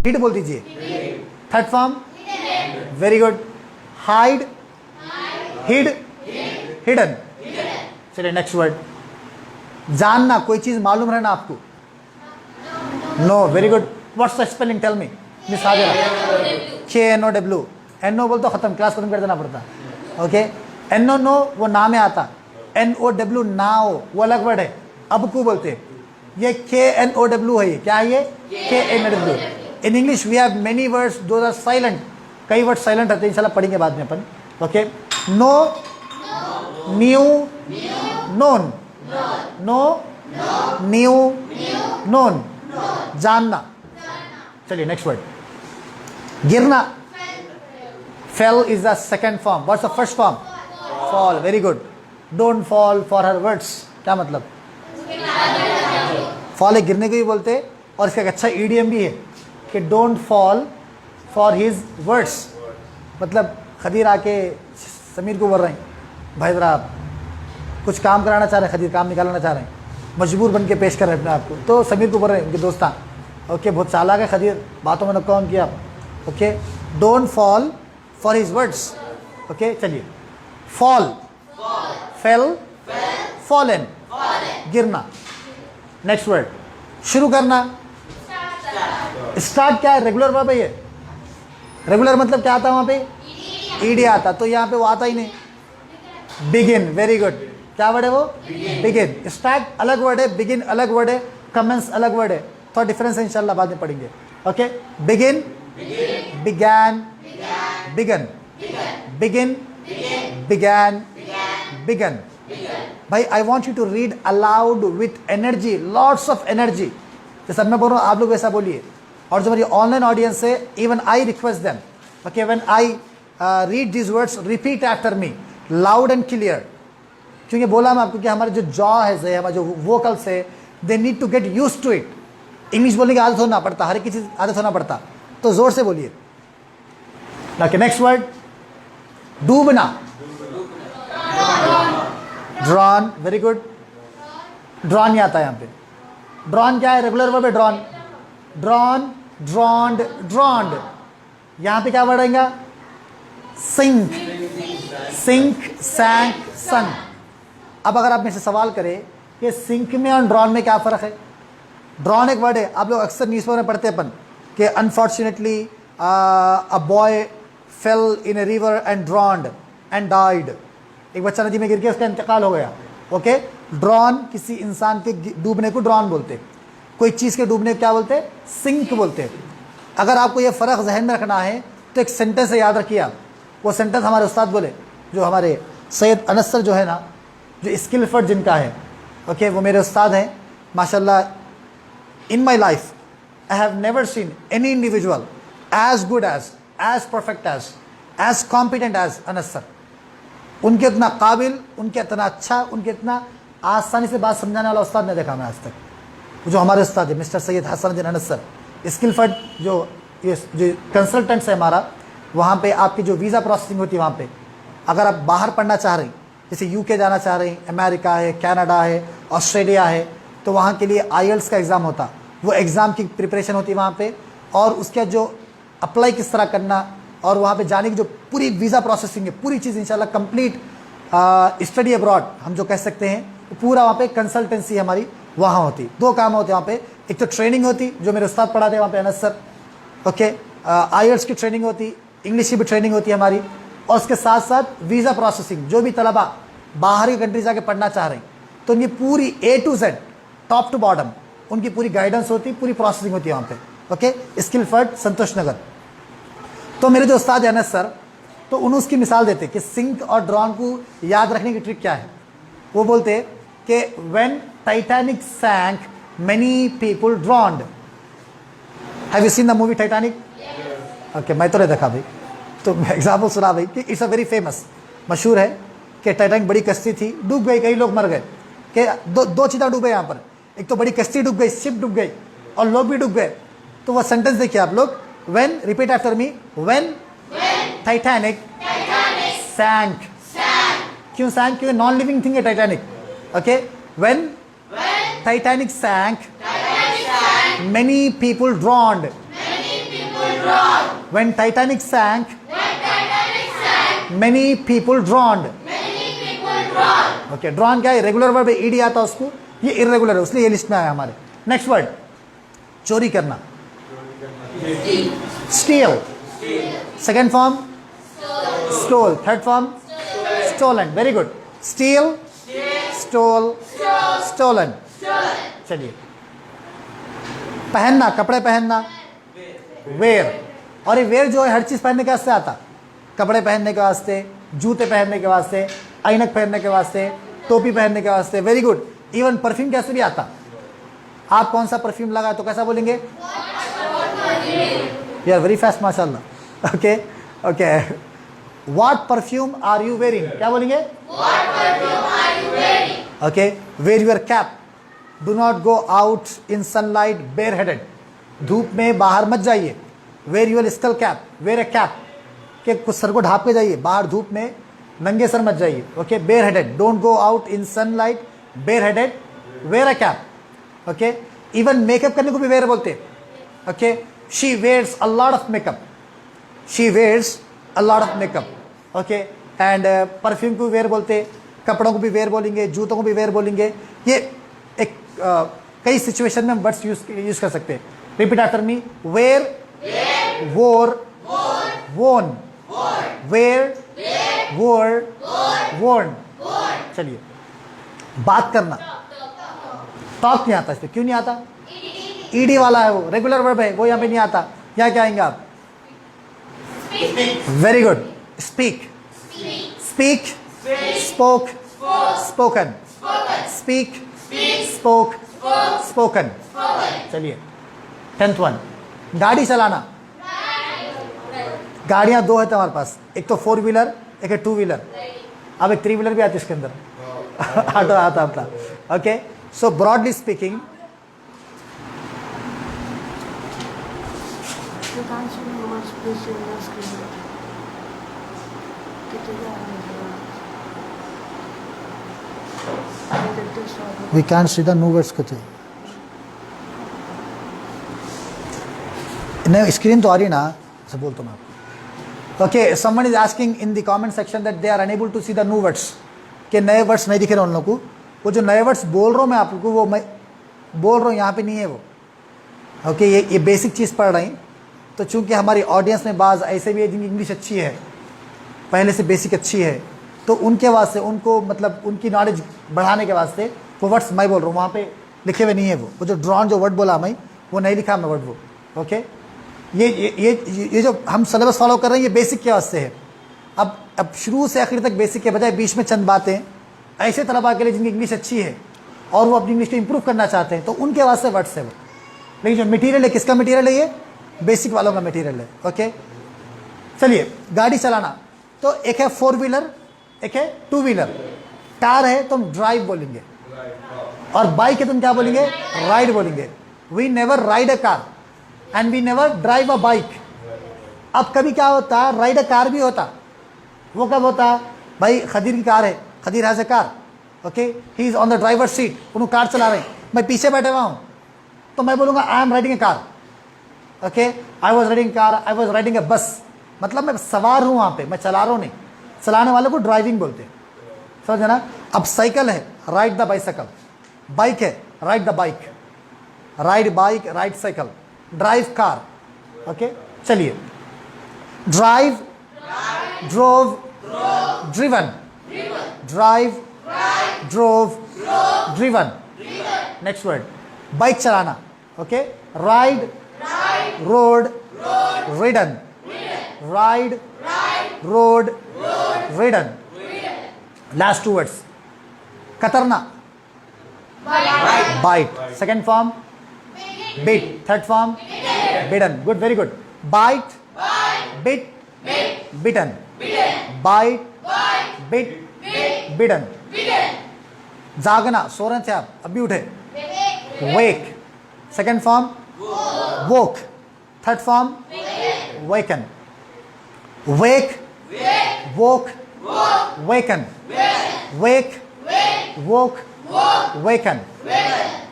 Hide बोल दीजिए। Third form very good, hide, hid, hidden. चलिए नेक्स्ट वर्ड, जानना, कोई चीज मालूम रहना आपको। No, very good, what's the spelling, tell me miss Hajira. KNOW, NO बोल तो खत्म, क्लास खत्म कर देना पड़ता। ओके, NO नो वो ना में आता, NOW नाओ वो अलग वर्ड है, अब को बोलते हैं। ये KNOW है, ये क्या है ये KNOW। In English we have many words those are silent, कई वर्ड साइलेंट रहते हैं, इंशाल्लाह पढ़ेंगे बाद में अपन। Okay, know, knew, known, know, knew, known, जानना। चलिए नेक्स्ट वर्ड, गिरना। Fell is the second form, what's the first form? Fall, very good. Don't fall for her words, क्या मतलब? फॉल है गिरने को भी बोलते, और इसका एक अच्छा ईडीएम भी है कि don't fall for his words. मतलब खदीर आके समीर को बोल रहे हैं, भाई ज़रा आप कुछ काम कराना चाह रहे हैं, खदीर काम निकालना चाह रहे हैं, मजबूर बन के पेश कर रहे हैं अपने आप को, तो समीर को बोल रहे हैं उनके दोस्तान, ओके बहुत चालाक है खदीर, बातों में नुक्का किया आप, okay don't fall for his words. Okay चलिए, फॉल, फेल, फॉलन, गिरना। नेक्स्ट वर्ड, शुरू करना। स्टार्ट क्या है? रेगुलर वर्ब है ये। रेगुलर मतलब क्या आता है वहाँ पे? ईडी आता, तो यहाँ पे वो आता ही नहीं। बिगिन, वेरी गुड, क्या वर्ड है वो? बिगिन। स्टार्ट अलग वर्ड है, बिगिन अलग वर्ड है, कमेंस अलग वर्ड है, थोड़ा डिफरेंस है, इंशाल्लाह बाद में पढ़ेंगे। Okay, begin, began, begun, begin, began, begun. भाई I want you to read aloud with energy, lots of energy. जैसे मैं बोल रहा हूँ आप लोग ऐसा बोलिए, और जो हमारी ऑनलाइन ऑडियंस है, even I request them, okay when I read this words repeat after me loud and clear. क्योंकि बोला मैं आपको कि हमारे जो जॉ है, हमारे जो वोकल्स है, they need to get use to it. English बोलने की आदत होना पड़ता, हर एक चीज आदत होना पड़ता, तो जोर से बोलिए। ओके नेक्स्ट वर्ड, डूबना। Drown, very good. ड्रॉन नहीं आता यहाँ पे। ड्रॉन क्या है? रेगुलर वर्ब है ड्रॉन। Drown, drowned, drowned. यहाँ पे क्या वर्ड आएगा? Sink, sink, sank, sunk. अब अगर आप मेरे से सवाल करें कि सिंक में और ड्रॉन में क्या फ़र्क है? ड्रॉन एक वर्ड है, आप लोग अक्सर न्यूज़पेपर में पढ़ते अपन कि unfortunately a boy fail in a river and ड्रॉन्ड and died. एक बच्चा नदी में गिर के उसका इंतकाल हो गया। ओके, ड्रॉन किसी इंसान के डूबने को ड्रॉन बोलते, कोई चीज़ के डूबने को क्या बोलते? सिंक बोलते। अगर आपको ये फ़र्क जहन में रखना है तो एक सेंटेंस से याद रखिए आप। वो सेंटेंस हमारे उस्ताद बोले, जो हमारे सैयद अनस सर जो है ना, जो स्किलफर्ड जिनका है, ओके वो मेरे उस्ताद हैं माशाल्लाह। In my life I have never seen any individual as good as perfect as competent as Anas sir. उनके इतना काबिल, उनके इतना अच्छा, उनके इतना आसानी से बात समझाने वाला उस्ताद नहीं देखा मैं आज तक। जो हमारे उस्ताद है मिस्टर सैयद हसनुद्दीन अनस सर, स्किलफर्ड जो कंसल्टेंट्स है हमारा, वहाँ पे आपकी जो वीज़ा प्रोसेसिंग होती है, वहाँ पे अगर आप बाहर पढ़ना चाह रहे हैं, जैसे यूके जाना चाह रहे हैं, अमेरिका है, कनाडा है, ऑस्ट्रेलिया है, तो वहाँ के लिए IELTS का एग्ज़ाम होता, वो एग्ज़ाम की प्रिपरेशन होती है वहाँ पे, और उसका जो अप्लाई किस तरह करना, और वहाँ पे जाने की जो पूरी वीज़ा प्रोसेसिंग है, पूरी चीज़ इंशाल्लाह कंप्लीट स्टडी अब्रॉड हम जो कह सकते हैं, तो पूरा वहाँ पे कंसल्टेंसी हमारी वहाँ होती। दो काम होते हैं वहाँ पे, एक तो ट्रेनिंग होती जो मेरे उस्ताद पढ़ाते हैं वहाँ पे अनस सर, ओके IELTS की ट्रेनिंग होती, इंग्लिश की भी ट्रेनिंग होती है हमारी, और उसके साथ साथ वीज़ा प्रोसेसिंग, जो भी तलबा बाहर की कंट्री जाके पढ़ना चाह रहे हैं, तो उनकी पूरी A to Z top to bottom उनकी पूरी गाइडेंस होती, पूरी प्रोसेसिंग होती है वहाँ पे। ओके, स्किलफर्ड संतोष नगर। तो मेरे जो उस्ताद अनस सर, तो उन्होंने उसकी मिसाल देते कि सिंक और ड्रॉन को याद रखने की ट्रिक क्या है। वो बोलते कि when Titanic sank many people drowned. Have you seen the movie Titanic? Okay, मैं तो नहीं देखा भाई, तो एग्जाम्पल सुना भाई कि इट्स अ वेरी फेमस, मशहूर है कि टाइटैनिक बड़ी कश्ती थी, डूब गई, कई लोग मर गए, कि दो चीज़ें डूबे यहाँ पर, एक तो बड़ी कश्ती डूब गई, शिप डूब गई, और लोग भी डूब गए। तो वह सेंटेंस देखिए आप लोग, when, repeat after me, when Titanic sank. क्यों सैंक? क्योंकि नॉन लिविंग थिंग है Titanic. Okay, when Titanic sank many people drowned. When Titanic sank, many people drowned. Okay, drown क्या है? रेगुलर वर्ब है, ईडी आता है उसको, ये इरेगुलर है, इसलिए ये लिस्ट में आया हमारे. नेक्स्ट वर्ड, चोरी करना. Steal. Second form stole. Third form stolen. Very good. Steal, stole, stolen. चलिए, पहनना, कपड़े पहनना, वेयर. और ये वेयर जो है हर चीज पहनने के वास्ते आता. कपड़े पहनने के वास्ते, जूते पहनने के वास्ते, ऐनक पहनने के वास्ते, टोपी पहनने के वास्ते. Very good. इवन परफ्यूम कैसे भी आता. आप कौन सा परफ्यूम लगाए तो कैसा बोलेंगे? यू आर वेरी फास्ट माशाल्लाह. Okay okay. What perfume are you wearing? क्या बोलेंगे? Okay. Wear your cap. Do not go out in sunlight bare headed. धूप में बाहर मत जाइए. Wear your skull cap. Wear a cap. के कुछ सर को ढाप के जाइए, बाहर धूप में नंगे सर मत जाइए. Okay. Bare headed. Don't go out in sunlight bare headed. Wear a cap. Okay. Even makeup करने को भी वेयर बोलते. Okay. She wears a lot of makeup. She wears a lot of makeup. Okay. And perfume को wear बोलते, कपड़ों को भी where बोलेंगे, जूतों को भी वेयर बोलेंगे. ये एक कई सिचुएशन में हम वर्ड्स यूज कर सकते हैं. Repeat after me. वेयर, वोर, वोन, वेयर, वोर, वोर्न. चलिए, बात करना. टॉक नहीं आता. इस पे क्यों नहीं आता? ईडी वाला है, वो रेगुलर वर्ब है, वो यहाँ पे नहीं आता. यहाँ क्या आएंगे आप? Very good. Speak. Speak, spoke, spoken. Speak, spoke, spoken. चलिए, 10th वन, गाड़ी चलाना. गाड़ियां दो है हमारे पास, एक तो 4 व्हीलर, एक है 2 व्हीलर. अब एक 3 व्हीलर भी आती है इसके अंदर. ऑटो आता अपना. Okay. So broadly speaking, we can't see the new words कहते. नहीं, स्क्रीन तो आ रही ना, ऐसे बोलता मैं आपको. Okay, someone is asking in the comment section that they are unable to see the new words. कि नए वर्ड्स नहीं दिख रहे उन लोगों को. वो जो नए वर्ड्स बोल रहा हूँ मैं आप लोगों को, वो मैं बोल रहा हूँ यहाँ पे नहीं है वो. ओके. ये बेसिक चीज़ पढ़ रही. तो चूंकि हमारी ऑडियंस में बाज़ ऐसे भी है जिनकी इंग्लिश अच्छी है, पहले से बेसिक अच्छी है, तो उनके वास्ते, उनको मतलब उनकी नॉलेज बढ़ाने के वास्ते वो वर्ड्स मैं बोल रहा हूँ, वहाँ पे लिखे हुए नहीं है. वो जो ड्रॉन जो वर्ड बोला मैं, वो नहीं लिखा मैं वर्ड वो. ओके. ये जो हम सिलेबस फॉलो कर रहे हैं, ये बेसिक के वास्ते है. अब शुरू से आखिर तक बेसिक के बजाय बीच में चंद बातें ऐसे तलबा के लिए जिनकी इंग्लिश अच्छी है और वो अपनी इंग्लिश को इंप्रूव करना चाहते हैं, तो उनके वास्ते वर्ड्स है वो. लेकिन जो मटेरियल है, किसका मटेरियल है? ये बेसिक वालों का मटेरियल है. ओके. चलिए, गाड़ी चलाना. तो एक है 4 व्हीलर, एक है 2 व्हीलर. कार है तुम ड्राइव बोलेंगे, और बाइक है तुम क्या बोलेंगे? राइड बोलेंगे. We never ride a car and we never drive a bike. अब कभी क्या होता है, राइड अ कार भी होता. वो कब होता? भाई खदीर की कार है, Khadir has a car. Okay. He is on the driver seat. उन्होंने कार चला रहे हैं, मैं पीछे बैठे हुआ हूँ, तो मैं बोलूँगा I am riding a car. Okay. I was riding car, I was riding a bus. मतलब मैं सवार हूँ वहाँ पे, मैं चला रहा हूँ नहीं. चलाने वाले को ड्राइविंग बोलते हैं. समझ ना. अब साइकिल है, राइड द बाइसाइकिल. बाइक है, ride the bike. Ride bike, ride cycle. Drive car. Okay. चलिए, drive, drove, driven. Drive, drove, driven. Next word, bike चलाना. Okay. Ride, rode, ridden. Ride, rode, ridden. Last 2 words, कतरना. Bite. Second form bit. Third form bidden. Good, very good. Bite, bit, bitten. Bite, bit, bidden. जागना, सो रहे थे आप, अभी उठे. Wake. Second form woke. Third form waken. Wake, woke, waken. Wake, woke, waken.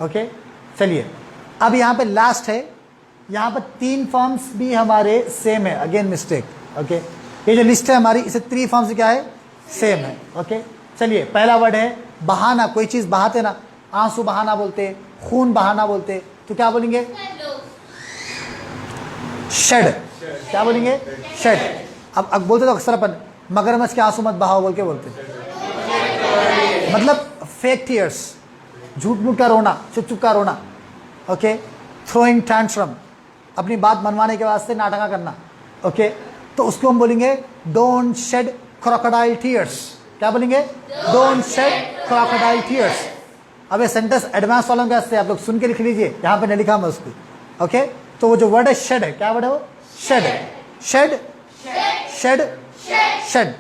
Okay. चलिए, अब यहाँ पे लास्ट है यहाँ पर 3 फॉर्म्स भी हमारे सेम है, अगेन मिस्टेक। ओके, ये जो लिस्ट है हमारी, इसे 3 फॉर्म्स क्या है, सेम है। ओके, चलिए पहला वर्ड है बहाना। कोई चीज़ बहाते ना, आंसू बहाना बोलते, खून बहाना बोलते, तो क्या बोलेंगे, शेड। क्या बोलेंगे, शेड। अब बोलते तो अक्सर अपन मगरमच्छ के आंसू मत बहाओ बोल के बोलते, मतलब फेक टीयर्स, झूठ मूठ का रोना, चुप चुप का रोना। ओके, थ्रोइंग टैंट्रम, अपनी बात मनवाने के वास्ते नाटका करना। ओके, तो उसको हम बोलेंगे डोंट शेड क्रोकोडाइल टीयर्स। क्या बोलेंगे, डोंट शेड क्रोकोडाइल टीयर्स। अब ये सेंटेंस एडवांस वालों के वास्ते आप लोग सुन के लिख लीजिए, यहाँ पे नहीं लिखा मैं उसको। ओके, तो वो जो वर्ड है शेड है, क्या वर्ड है वो, shed. Shed shed shed,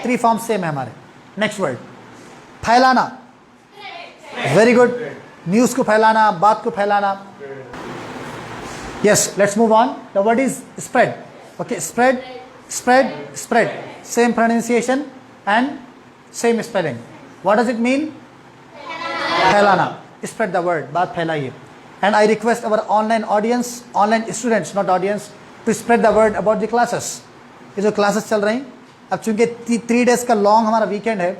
3 form same है हमारे। नेक्स्ट वर्ड फैलाना। वेरी गुड, न्यूज़ को फैलाना, बात को फैलाना। Yes, let's move on. The word is spread. Okay, spread spread spread, same pronunciation and same spelling. What does it mean, फैलाना। Spread the word, बात फैलाइए। And I request our online audience, online students not audience, to spread the word about the classes. ये जो classes चल रही, अब चूंकि 3 days का लॉन्ग हमारा वीकेंड है,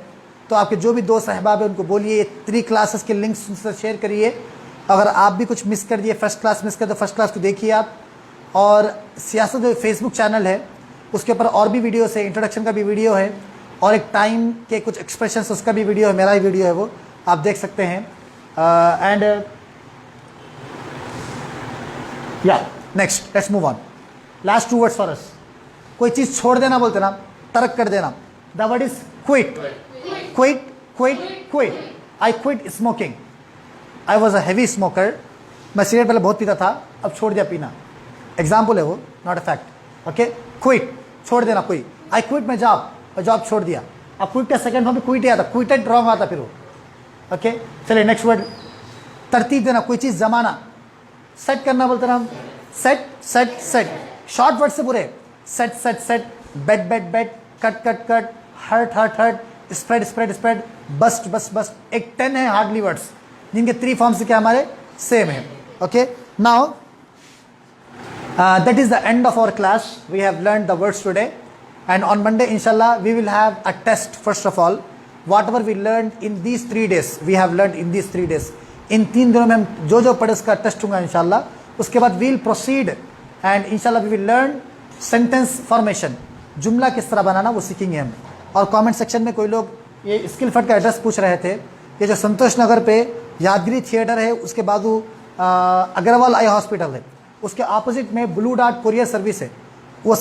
तो आपके जो भी दोस्त अहबाब है उनको बोलिए 3 क्लासेस के लिंक्स उनसे शेयर करिए। अगर आप भी कुछ मिस कर दिए, फर्स्ट क्लास मिस कर, तो फर्स्ट क्लास को देखिए आप। और सियासत जो फेसबुक चैनल है उसके ऊपर और भी वीडियोस है, इंट्रोडक्शन का भी वीडियो है, और एक टाइम के कुछ एक्सप्रेशंस उसका भी वीडियो है, मेरा ही वीडियो है, वो आप देख सकते हैं। एंड या next, let's move on. Last 2 words for us. कोई चीज़ छोड़ देना बोलते ना, तर्क कर देना। The word is quit. Quit quit quit. I quit smoking. I was a heavy smoker. मैं सिगरेट पहले बहुत पीता था, अब छोड़ दिया पीना। एग्जाम्पल है वो, not a fact. Okay, quit, छोड़ देना कोई। आई क्विट माई जॉब, और जॉब छोड़ दिया। अब क्विट का सेकंड फॉर्म में क्विट ही आता, क्विटेड रॉन्ग आता फिर वो। ओके, चलिए नेक्स्ट वर्ड तरतीब देना, कोई चीज़ जमाना, सेट करना बोलते ना हम, set set set. Short word से पूरे, set set set, bet bet bet, cut cut cut, hurt hurt hurt, spread spread spread, bust bust bust. एक 10 है हार्डली वर्ड्स जिनके 3 फॉर्म्स क्या हमारे सेम है। Okay, now that is the end of our class. We have learned the words today, and on Monday inshallah we will have a test. First of all, whatever we learned in these 3 days, we have learned in these 3 days, इन 3 दिनों में हम जो जो पढ़े उसका test होगा इंशाल्लाह। उसके बाद we'll proceed and इंशाल्लाह we will learn sentence formation, जुमला किस तरह बनाना वो सीखेंगे हम। और कमेंट सेक्शन में कोई लोग ये स्किल फट का एड्रेस पूछ रहे थे, ये जो संतोष नगर पे यादगिरी थिएटर है उसके बाजू अग्रवाल आई हॉस्पिटल है, उसके ऑपोजिट में ब्लू डार्ट कुरियर सर्विस है, वो